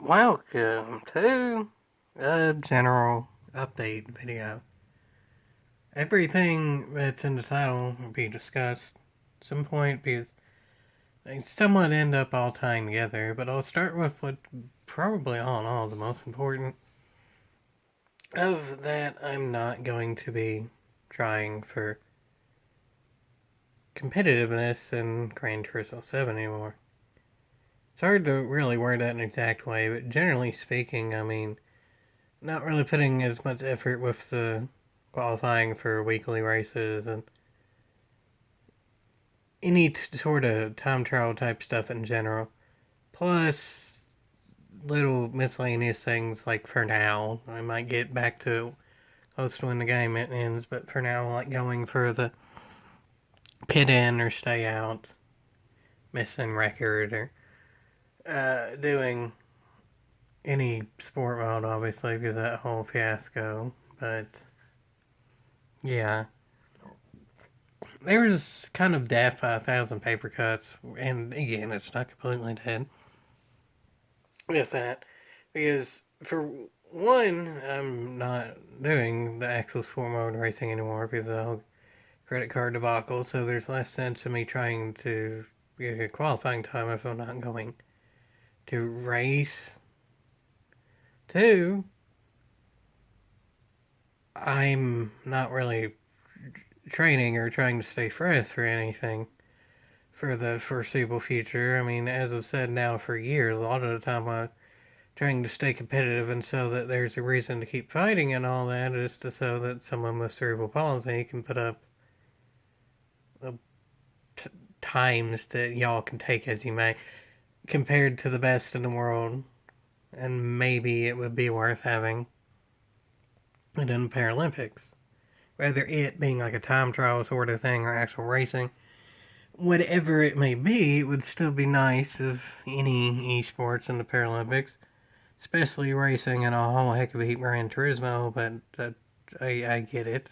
Welcome to a general update video. Everything that's in the title will be discussed at some point because they somewhat end up all tying together, but I'll start with what probably all in all is the most important. Of that, I'm not going to be trying for competitiveness in Gran Turismo 7 anymore. It's hard to really word that in an exact way, but generally speaking, I mean, not really putting as much effort with the qualifying for weekly races and any sort of time trial type stuff in general. Plus, little miscellaneous things like for now, I might get back to close to when the game ends, but for now, like going for the pit in or stay out, missing record, or doing any sport mode, obviously, because that whole fiasco. But yeah, there was kind of death by 1,000 paper cuts, and again, it's not completely dead with that, because for one, I'm not doing the actual sport mode racing anymore because of the whole credit card debacle, so there's less sense of me trying to get a qualifying time if I'm not going to race. Two, I'm not really training or trying to stay fresh for anything for the foreseeable future. I mean, as I've said now for years, a lot of the time I'm trying to stay competitive and so that there's a reason to keep fighting and all that is to so that someone with cerebral palsy can put up the times that y'all can take as you may compared to the best in the world, and maybe it would be worth having it in the Paralympics. Whether it being like a time trial sort of thing or actual racing, whatever it may be, it would still be nice if any esports in the Paralympics, especially racing and a whole heck of a heap Gran Turismo, but I get it.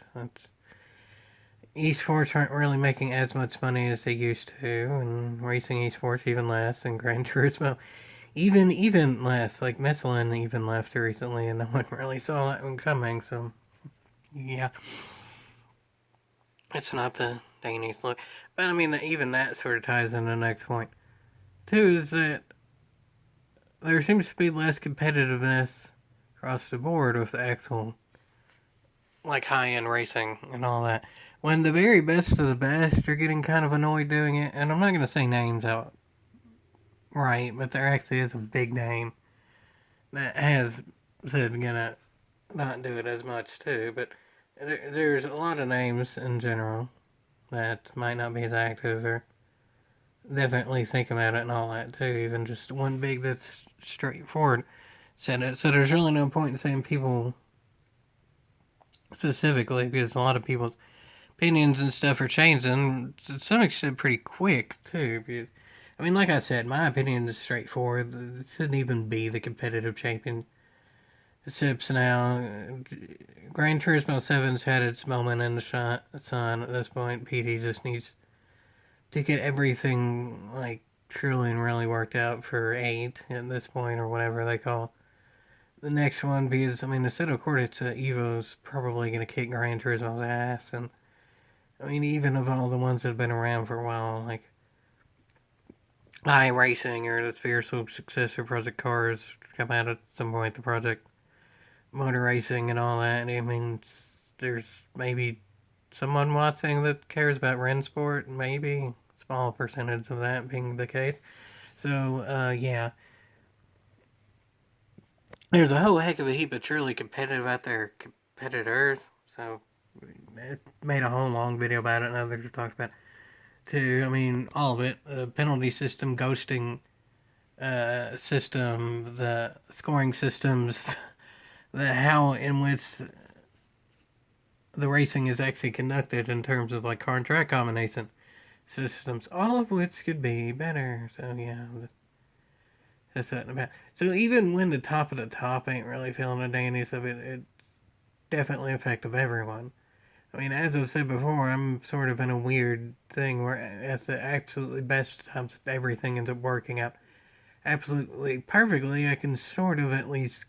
Esports aren't really making as much money as they used to, and racing esports even less, and Gran Turismo even less. Like Michelin even left recently, and no one really saw that one coming. So yeah, it's not the Danish look, but I mean even that sort of ties in the next point too. Is that there seems to be less competitiveness across the board with the actual like high end racing and all that. When the very best of the best are getting kind of annoyed doing it, and I'm not going to say names out right, but there actually is a big name that has said gonna not do it as much too. But there's a lot of names in general that might not be as active or definitely think about it and all that too. Even just one big that's straightforward said it. So there's really no point in saying people specifically because a lot of people's opinions and stuff are changing to some extent pretty quick too. Because I mean, like I said, my opinion is straightforward. It shouldn't even be the competitive championships now. Gran Turismo 7's had its moment in the sun at this point. PD just needs to get everything like truly and really worked out for 8 at this point or whatever they call the next one. Because I mean, Assetto Corsa Evo's probably going to kick Gran Turismo's ass, and I mean, even of all the ones that have been around for a while, like iRacing or the spiritual successor Project Cars come out at some point, the Project Motor Racing and all that. I mean, there's maybe someone watching that cares about Rensport, maybe small percentage of that being the case. So, yeah, there's a whole heck of a heap of truly competitive out there competitors. So, I made a whole long video about it, and others have talked about it too. I mean, all of it. The penalty system, ghosting system, the scoring systems, the how in which the racing is actually conducted in terms of like car and track combination systems, all of which could be better. So yeah, that's that about. So even when the top of the top ain't really feeling the dainties of it, it's definitely effective everyone. I mean, as I've said before, I'm sort of in a weird thing where at the absolutely best times everything ends up working out absolutely perfectly, I can sort of at least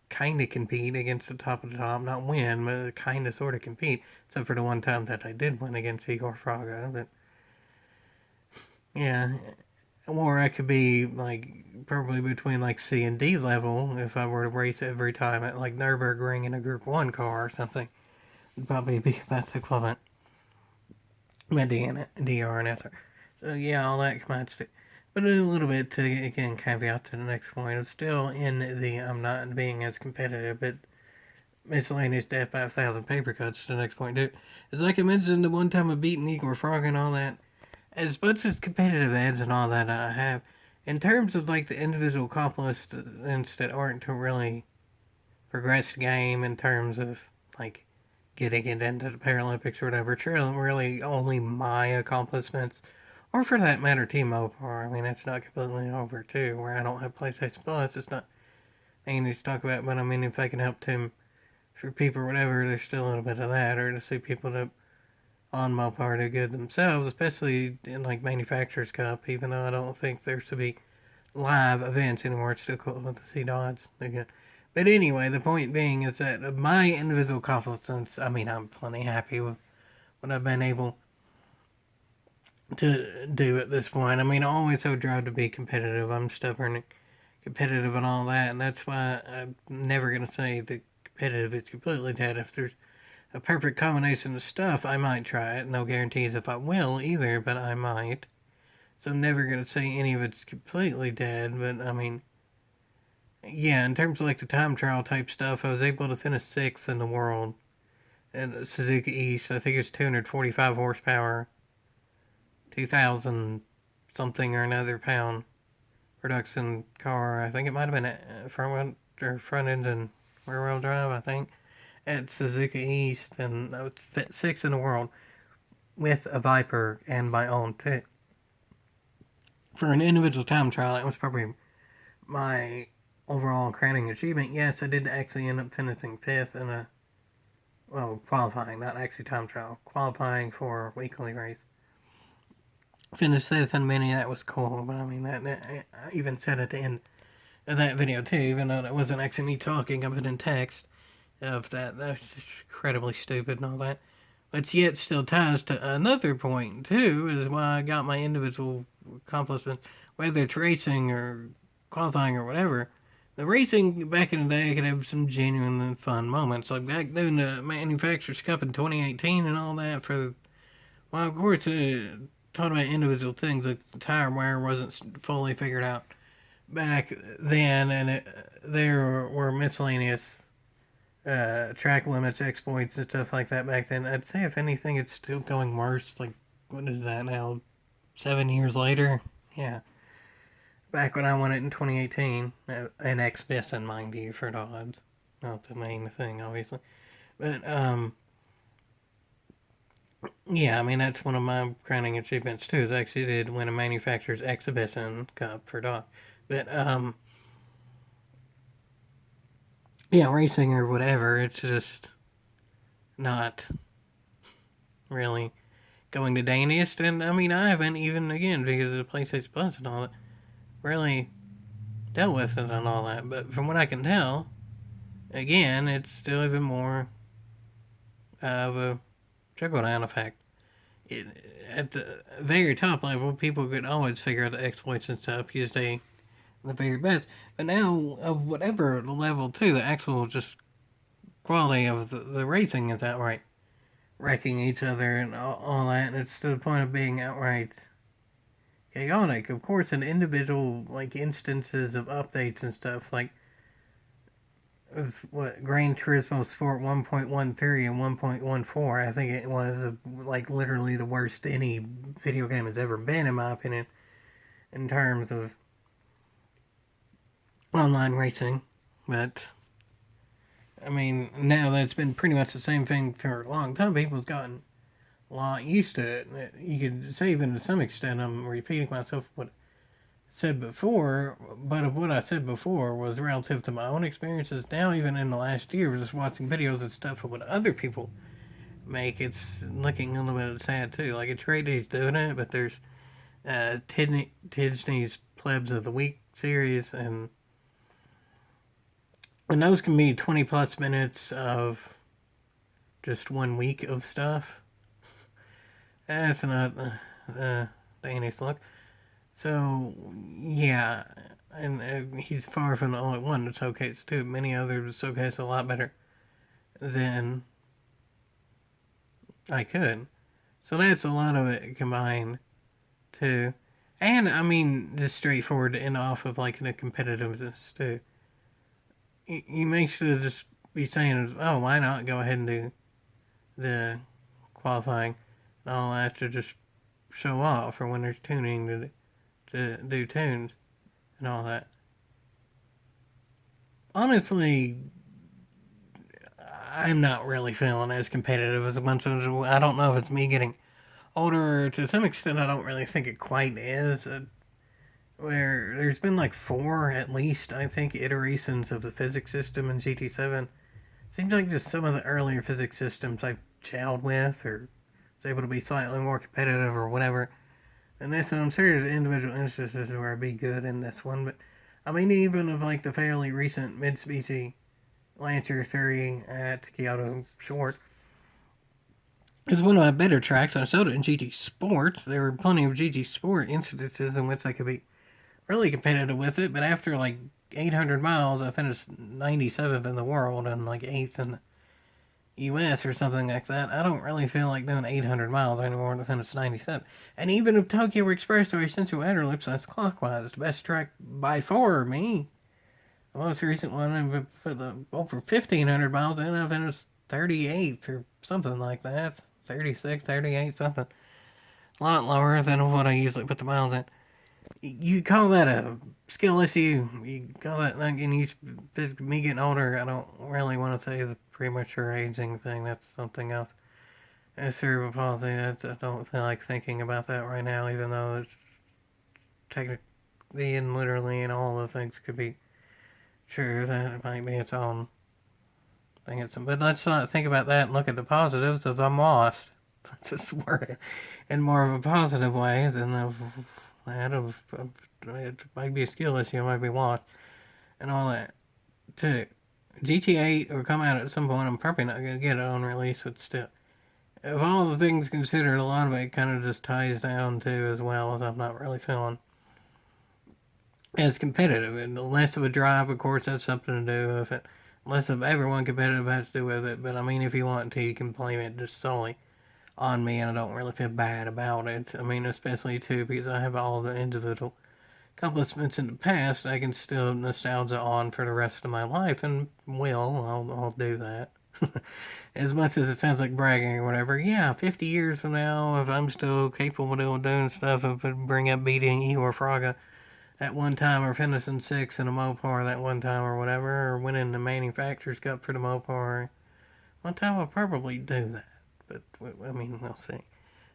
kind of compete against the top of the top, not win, but kind of sort of compete. Except for the one time that I did win against Igor Fraga, but yeah. Or I could be like probably between like C and D level if I were to race every time at like Nürburgring in a Group 1 car or something. It'd probably be about the equivalent. But DR and SR. So yeah, all that combines to. But a little bit to, again, caveat to the next point. It's still in the I'm not being as competitive, but miscellaneous death by 1,000 paper cuts to the next point, too. It's like I mentioned the one time I beaten Igor Frog and all that. As much as competitive ads and all that I have, in terms of like the individual accomplishments that aren't to really progress the game in terms of like getting it into the Paralympics or whatever, it's really only my accomplishments, or for that matter, Team Mopar. I mean, it's not completely over too, where I don't have PlayStation Plus. It's not anything to talk about, but I mean, if I can help Tim for people or whatever, there's still a little bit of that, or to see people that on Mopar do good themselves, especially in like Manufacturers Cup, even though I don't think there should be live events anymore. It's still cool to see Dodds do good. But anyway, the point being is that my individual accomplishments, I mean, I'm plenty happy with what I've been able to do at this point. I mean, I always have a drive to be competitive. I'm stubborn and competitive and all that, and that's why I'm never going to say that competitive is completely dead. If there's a perfect combination of stuff, I might try it. No guarantees if I will either, but I might. So I'm never going to say any of it's completely dead, but I mean, yeah, in terms of like the time trial type stuff, I was able to finish 6th in the world in Suzuka East. I think it's 245 horsepower, 2,000 something or another pound production car. I think it might have been a front end and rear wheel drive, I think, at Suzuka East, and I was 6th in the world with a Viper and my own too. For an individual time trial, that was probably my overall crowning achievement. Yes, I did actually end up finishing 5th in a, well, qualifying, not actually time trial, qualifying for a weekly race. Finished 5th in mini, that was cool, but I mean, that I even said at the end of that video too, even though that wasn't actually me talking, I put in text of that. That's just incredibly stupid and all that. But yet still ties to another point too, is why I got my individual accomplishments, whether it's racing or qualifying or whatever. The racing back in the day, I could have some genuine and fun moments, like back doing the Manufacturers Cup in 2018 and all that. For, well, of course, talking about individual things, like the tire wear wasn't fully figured out back then, and there were miscellaneous track limits, exploits, and stuff like that back then. I'd say, if anything, it's still going worse. Like, what is that now? 7 years later? Yeah. Back when I won it in 2018, an X-Bisson, mind you, for Dodds. Not the main thing, obviously. But, yeah, I mean, that's one of my crowning achievements, too, is I actually did win a Manufacturer's Exhibition Cup for Dodds. But, yeah, racing or whatever, it's just not really going the daniest. And I mean, I haven't even, again, because of the PlayStation Plus and all that, really dealt with it and all that. But from what I can tell, again, it's still even more of a trickle down effect. At the very top level, people could always figure out the exploits and stuff because they the very best. But now, of whatever level, too, the actual just quality of the racing is outright wrecking each other and all that. And it's to the point of being outright chaotic. Of course, in individual like instances of updates and stuff, like what Gran Turismo Sport 1.13 and 1.14, I think it was like literally the worst any video game has ever been, in my opinion, in terms of online racing. But I mean, now that's been pretty much the same thing for a long time. People's gotten a lot used to it. You could say, even to some extent, I'm repeating myself what I said before, but of what I said before was relative to my own experiences. Now, even in the last year, just watching videos and stuff of what other people make, it's looking a little bit sad too. Like, it's great that he's doing it, but there's Disney's Plebs of the Week series, and those can be 20 plus minutes of just 1 week of stuff. That's not the Danny's look. So, yeah, and he's far from the only one to showcase too. Many others showcase a lot better than I could. So that's a lot of it combined too. And I mean, just straightforward and off of like the competitiveness too. You may should just be saying, oh, why not go ahead and do the qualifying and all that to just show off for when there's tuning to do tunes and all that. Honestly, I'm not really feeling as competitive as a bunch of. I don't know if it's me getting older. To some extent, I don't really think it quite is. Where there's been like 4 at least, I think, iterations of the physics system in GT7. Seems like just some of the earlier physics systems I've chowed with or was able to be slightly more competitive or whatever. And this one, I'm sure there's individual instances where I'd be good in this one, but I mean, even of like the fairly recent Mitsubishi Lancer 3 at Kyoto Short is one of my better tracks. I showed it in GT Sport. There were plenty of GT Sport instances in which I could be really competitive with it, but after like 800 miles, I finished 97th in the world and like 8th in the US or something like that. I don't really feel like doing 800 miles anymore to finish 97. And even if Tokyo Expressway Central Outer Loops, that's clockwise. The best track by far, me. The most recent one for the over 1,500 miles, and I finished 38th or something like that. 36, 38, something. A lot lower than what I usually put the miles in. You call that a skill issue? You call that not getting used to me getting older? I don't really want to say the premature aging thing. That's something else. Cerebral palsy. I don't feel like thinking about that right now, even though it's technically and literally and all the things could be true. That might be its own thing. But let's not think about that and look at the positives of I'm lost. Let's just word it in more of a positive way than that of it might be a skill issue, it might be lost, and all that. To GT8 will come out at some point. I'm probably not going to get it on release, but still. Of all the things considered, a lot of it kind of just ties down to, as well as I'm not really feeling as competitive. And less of a drive, of course, has something to do with it. Less of everyone competitive has to do with it. But I mean, if you want to, you can blame it just solely on me, and I don't really feel bad about it. I mean, especially too, because I have all the individual accomplishments in the past I can still nostalgia on for the rest of my life, and I'll do that. As much as it sounds like bragging or whatever, yeah, 50 years from now, if I'm still capable of doing stuff, I would bring up beating Eeyore Fraga at one time, or finishing 6th in a Mopar that one time, or whatever, or winning the Manufacturers Cup for the Mopar. One time I'll probably do that, but I mean, we'll see.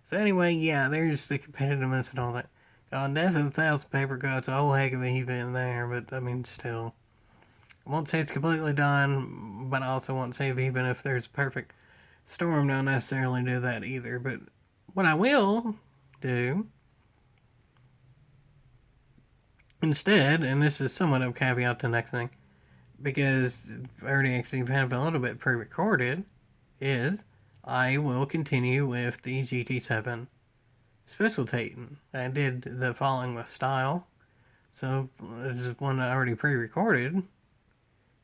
So anyway, yeah, there's the competitiveness and all that. God, that's 1,000 paper cuts, a whole heck of a heap in there, but I mean, still. I won't say it's completely done, but I also won't say even if there's a perfect storm, don't necessarily do that either. But what I will do instead, and this is somewhat of a caveat to the next thing, because I already actually have a little bit pre-recorded, is I will continue with the GT7 Special Titan. I did the following with style, so this is one I already pre-recorded.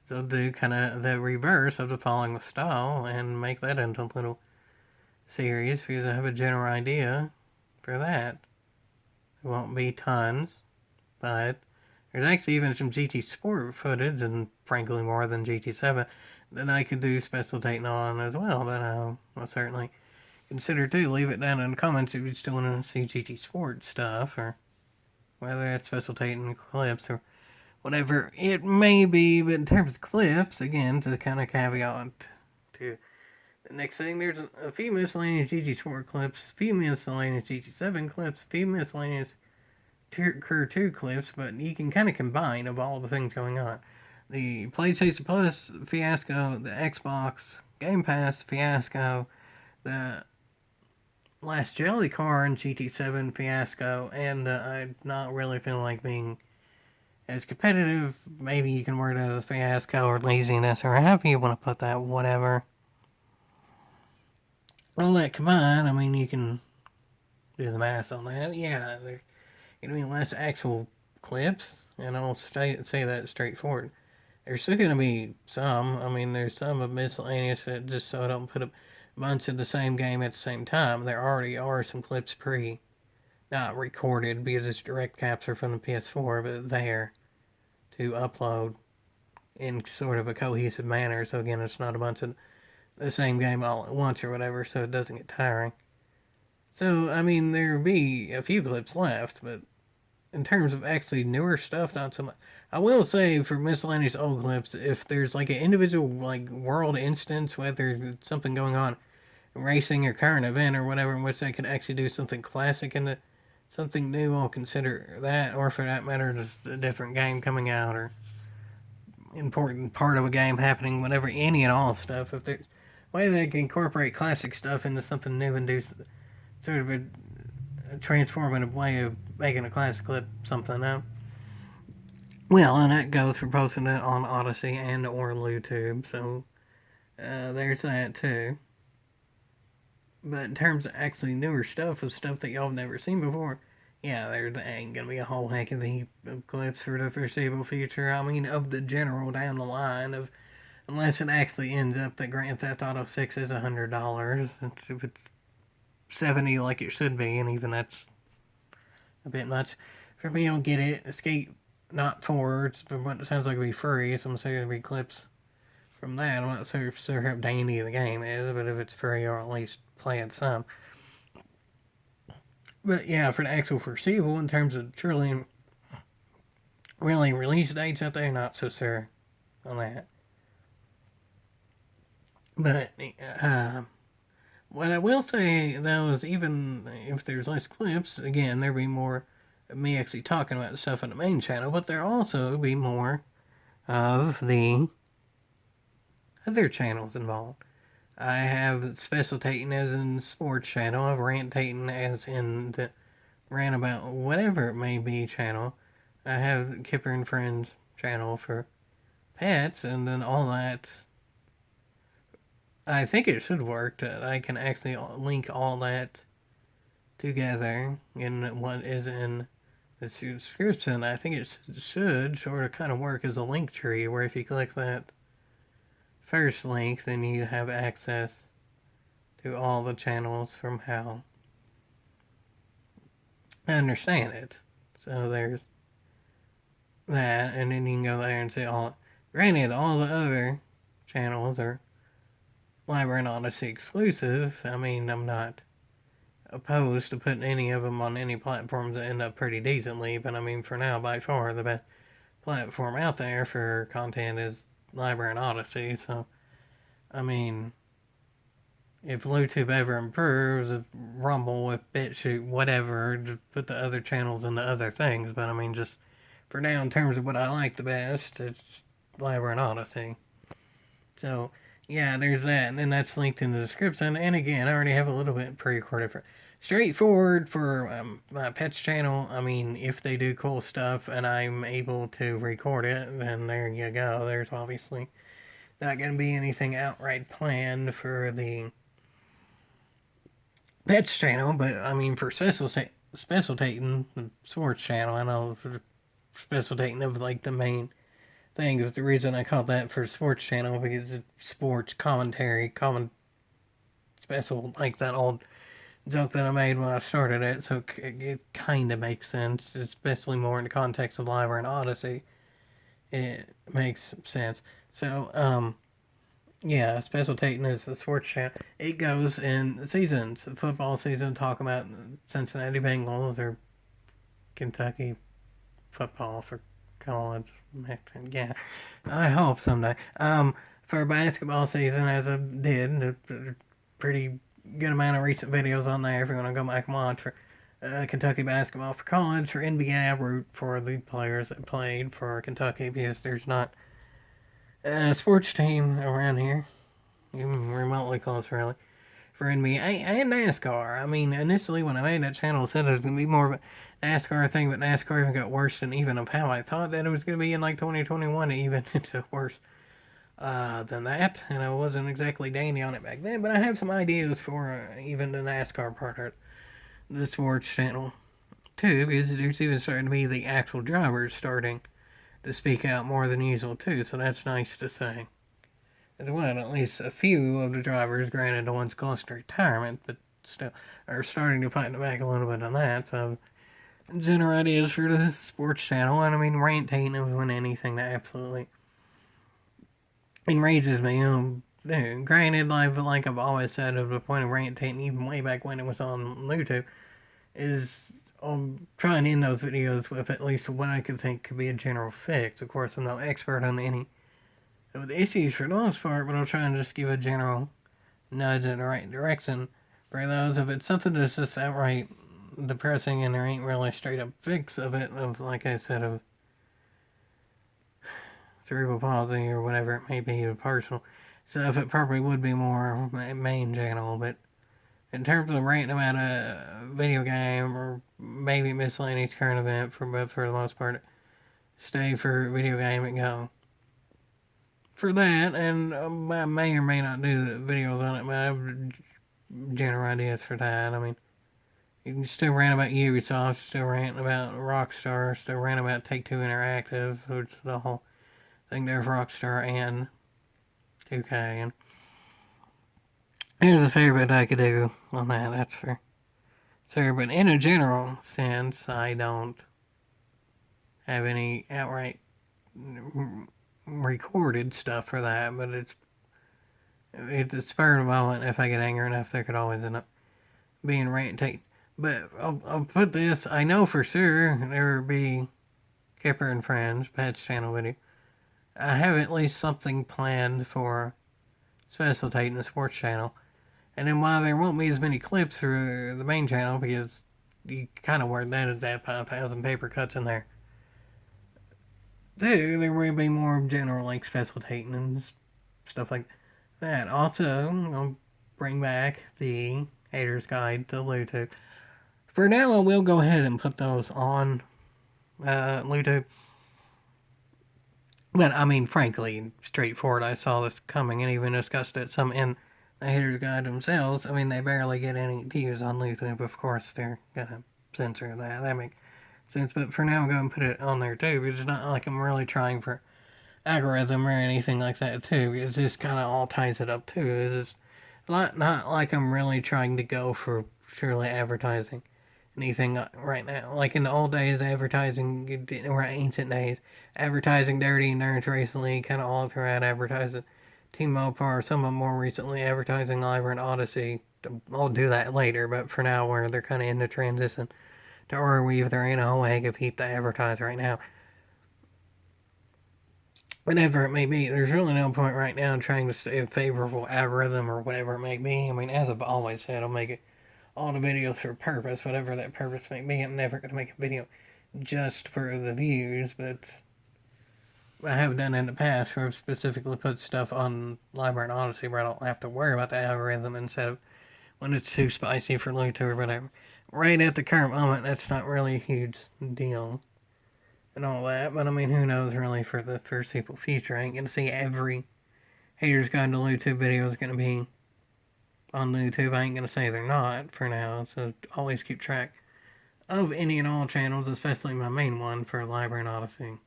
So I'll do kind of the reverse of the following with style and make that into a little series, because I have a general idea for that. There won't be tons, but there's actually even some GT Sport footage, and frankly more than GT7, that I could do Special Titan on as well, that I'll certainly consider too. Leave it down in the comments if you still want to see GT Sport stuff, or whether it's Special Titan clips or whatever it may be. But in terms of clips, again, to kind of caveat to the next thing, there's a few miscellaneous GT Sport clips, a few miscellaneous GT7 clips, a few miscellaneous Crew 2 clips, but you can kind of combine of all the things going on. The PlayStation Plus fiasco, the Xbox Game Pass fiasco, the Last Jelly Car and GT7 fiasco, and I not really feel like being as competitive. Maybe you can word it as fiasco or laziness or however you want to put that, whatever. All that combined, I mean, you can do the math on that. Yeah, there's going to be less actual clips, and I'll say that straightforward. There's still going to be some. I mean, there's some of miscellaneous that just so I don't put up months in the same game at the same time. There already are some clips not recorded because it's direct capture from the PS4, but there to upload in sort of a cohesive manner. So again, it's not a bunch of the same game all at once or whatever, so it doesn't get tiring. So, I mean, there'll be a few clips left, but in terms of actually newer stuff, not so much. I will say for miscellaneous old clips, if there's like an individual like world instance, whether there's something going on, racing or current event or whatever, in which they could actually do something classic and something new, I'll consider that. Or for that matter, just a different game coming out or important part of a game happening, whatever, any and all stuff. If there's a way they can incorporate classic stuff into something new and do sort of a transformative way of making a classic clip something up. Well, and that goes for posting it on Odyssey and or YouTube, so there's that too. But in terms of actually newer stuff, of stuff that y'all have never seen before, yeah, there ain't gonna be a whole heck of heap of clips for the foreseeable future. I mean, of the general down the line of, unless it actually ends up that Grand Theft Auto 6 is $100. If it's 70 like it should be, and even that's a bit much for me. I'll get it. Escape not 4. It's from what it sounds like it'll be free, so I'm saying it'll be clips from that. I'm not sure how dandy the game is, but if it's free, I'll at least play it some. But yeah, for the actual foreseeable, in terms of truly really release dates out there, not so sure on that. But what I will say though is, even if there's less clips, again, there'll be more of me actually talking about the stuff on the main channel, but there'll also be more of the other channels involved. I have specialtating as in sports channel. I have rantating as in the rant about whatever it may be channel. I have Kipper and Friends channel for pets, and then all that. I think it should work that I can actually link all that together in what is in the subscription. I think it should sort of kind of work as a link tree, where if you click that first link, then you have access to all the channels from how I understand it. So there's that, and then you can go there and see all. Granted, all the other channels are Labyrinth Odyssey exclusive. I mean, I'm not opposed to putting any of them on any platforms that end up pretty decently, but I mean, for now, by far, the best platform out there for content is Labyrinth Odyssey, so, I mean, if YouTube ever improves, if Rumble, if BitChute, whatever, just put the other channels into other things, but I mean, just for now, in terms of what I like the best, it's Labyrinth Odyssey. So, yeah, there's that, and then that's linked in the description. And again, I already have a little bit pre-recorded for straightforward for my pets channel. I mean, if they do cool stuff and I'm able to record it, then there you go. There's obviously not going to be anything outright planned for the pets channel, but I mean, for specialtating the sports channel, I know for specialtating of like the main thing is the reason I called that for sports channel, because it's sports commentary, special, like that old joke that I made when I started it, so it kind of makes sense, especially more in the context of Labyrinth Odyssey. It makes sense. So, yeah, specialtating is the sports channel. It goes in seasons. Football season, talk about Cincinnati Bengals or Kentucky football for college. Yeah, I hope someday. For basketball season, as I did, a pretty good amount of recent videos on there if you're going to go back and watch. For Kentucky basketball for college, for NBA, I root for the players that played for Kentucky, because there's not a sports team around here, even remotely close, really. for NBA and NASCAR. I mean, initially when I made that channel, I said it was going to be more of a NASCAR thing, but NASCAR even got worse than even of how I thought that it was going to be in like 2021, even into worse than that. And I wasn't exactly dandy on it back then, but I have some ideas for even the NASCAR part of the sports channel too, because there's even starting to be the actual drivers starting to speak out more than usual too, so that's nice to say. As well, at least a few of the drivers, granted the ones close to retirement, but still are starting to fight back a little bit on that. So, general ideas for the sports channel, and I mean, rant ain't when anything that absolutely enrages me. Granted, like I've always said, of the point of rant even way back when it was on YouTube, is trying to end those videos with at least what I could think could be a general fix. Of course, I'm no expert on any of the issues for the most part, but I'll try and just give a general nudge in the right direction for those. If it's something that's just outright depressing and there ain't really a straight up fix of it, of like I said, of cerebral palsy or whatever it may be, personal stuff, it probably would be more main channel. But in terms of ranting about a video game or maybe miscellaneous current event, but for the most part, stay for video game and go for that. And I may or may not do the videos on it, but I have general ideas for that. I mean, you can still rant about Ubisoft, still rant about Rockstar, still rant about Take-Two Interactive, which is the whole thing there for Rockstar and 2K. And there's a fair bit I could do on that, that's for sure. But in a general sense, I don't have any outright recorded stuff for that, but it's a spur of the moment. If I get angry enough, there could always end up being rant take. But I'll put this, I know for sure there will be Kipper and Friends, Pat's channel video. I have at least something planned for Special Tate in the sports channel. And then while there won't be as many clips for the main channel, because you kind of work that as that 5,000 paper cuts in there, there will be more general, like Special Tate and stuff like that. Also, I'll bring back the Hater's Guide to YouTube. For now, I will go ahead and put those on YouTube. But, I mean, frankly, straightforward, I saw this coming and even discussed it some in the Hater's Guide themselves. I mean, they barely get any views on YouTube. Of course, they're gonna censor that. That makes sense. But for now, I'm going to put it on there, too. Because it's not like I'm really trying for algorithm or anything like that, too. Because this kind of all ties it up, too. It's not like I'm really trying to go for purely advertising anything right now. Like in the old days, advertising, or ancient days, advertising Dirty Nerds recently, kind of all throughout advertising T-Mopar, some of them more recently advertising Library and Odyssey. I'll do that later, but for now, where they're kind of in the transition to Arweave, they're in a whole egg of heap to advertise right now. Whatever it may be, there's really no point right now in trying to stay a favorable algorithm or whatever it may be. I mean, as I've always said, I'll make it all the videos for a purpose, whatever that purpose may be. I'm never going to make a video just for the views, but I have done in the past where I've specifically put stuff on Library and Odyssey where I don't have to worry about the algorithm instead of when it's too spicy for Luto or whatever. Right at the current moment, that's not really a huge deal and all that, but I mean, who knows really for the foreseeable future. I ain't going to see every Hater's Guide to YouTube video is going to be on YouTube. I ain't going to say they're not for now, so always keep track of any and all channels, especially my main one for Library and Odyssey.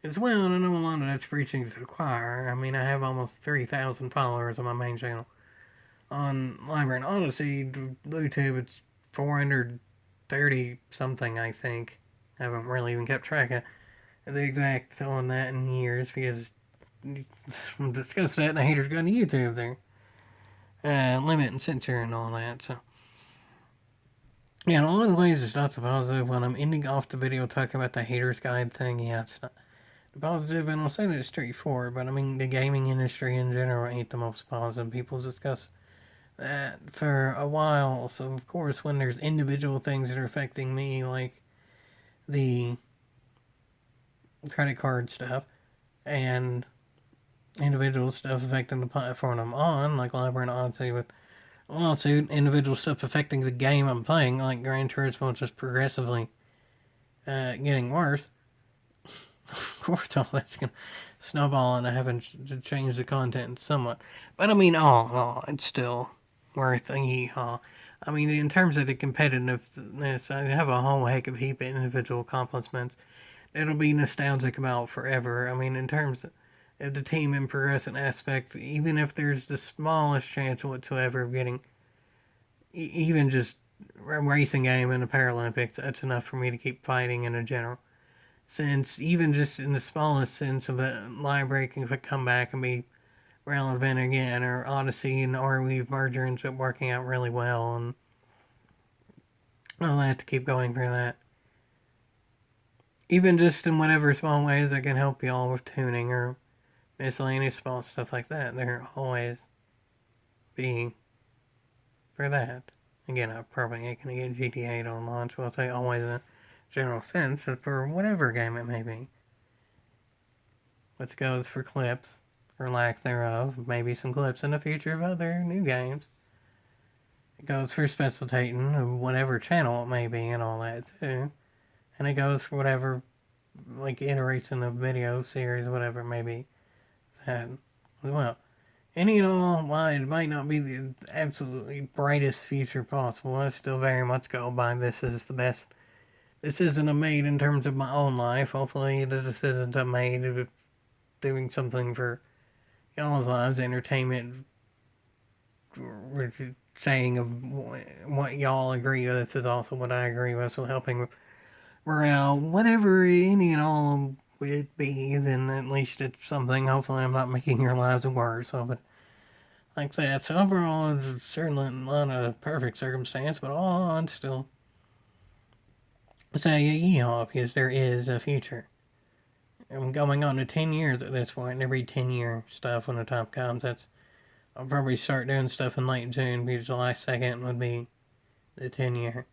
As well, and I know a lot of that's preaching to the choir. I mean, I have almost 3,000 followers on my main channel. On Library and Odyssey, YouTube, it's 430 something, I think. I haven't really even kept track of the exact on that in years because we'll discuss that in the Hater's Guide to YouTube there. Limit and censor and all that, so. Yeah, in a lot of ways it's not the positive. When I'm ending off the video talking about the Hater's Guide thing, yeah, it's not positive, and I'll say that it's straightforward, but I mean, the gaming industry in general ain't the most positive. People discuss that for a while, so of course, when there's individual things that are affecting me, like the credit card stuff, and individual stuff affecting the platform I'm on, like Library and Odyssey with lawsuit, individual stuff affecting the game I'm playing, like Gran Turismo, just progressively getting worse. Of course, all that's gonna snowball into having to change the content somewhat. But I mean, all in all, it's still worth a yeehaw. I mean, in terms of the competitiveness, I have a whole heck of a heap of individual accomplishments it'll be nostalgic about forever. I mean, in terms of the team and progressing aspect, even if there's the smallest chance whatsoever of getting even just a racing game in the Paralympics, that's enough for me to keep fighting in a general. Since even just in the smallest sense of a line breaking could come back and be relevant again, or Odyssey and RWeave merger ends up working out really well, and I'll have to keep going for that. Even just in whatever small ways I can help y'all with tuning or miscellaneous small stuff like that, there always be for that. Again, I'm probably ain't gonna get GTA on launch, so I'll say always in a general sense for whatever game it may be. Which goes for clips, or lack thereof, maybe some clips in the future of other new games. It goes for spectating of whatever channel it may be and all that too. And it goes for whatever, like, iteration of video series, whatever it may be. That as well. Any and all, while it might not be the absolutely brightest future possible, I still very much go by this is the best decision I made in terms of my own life. Hopefully, the decisions I made of doing something for y'all's lives, entertainment, saying of what y'all agree with is also what I agree with, so helping with morale, whatever any and all it be, then at least it's something. Hopefully, I'm not making your lives worse. So, but like that. So overall, it's certainly not a perfect circumstance, but all I'd still say yeehaw because there is a future. I'm going on to 10 years at this point, and every 10-year stuff when the time comes, I'll probably start doing stuff in late June because July 2nd would be the 10-year.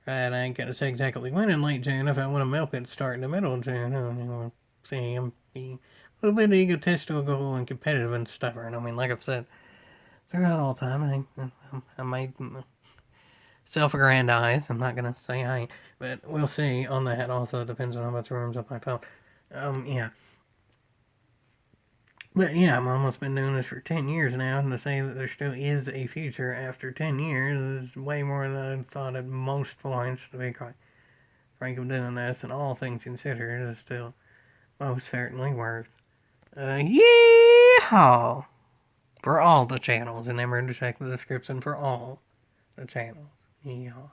Right, I ain't gonna say exactly when in late June. If I want to milk it, start in the middle of June. I don't see, I'm being a little bit egotistical and competitive and stubborn. I mean, like I've said throughout all time, I might self-aggrandize. I'm not gonna say I ain't, but we'll see on that. Also, depends on how much room's up my phone. Yeah. But yeah, I've almost been doing this for 10 years now, and to say that there still is a future after 10 years is way more than I thought at most points, to be quite frank of doing this, and all things considered, is still most certainly worth yeehaw for all the channels, and remember to check the description for all the channels. Yeehaw.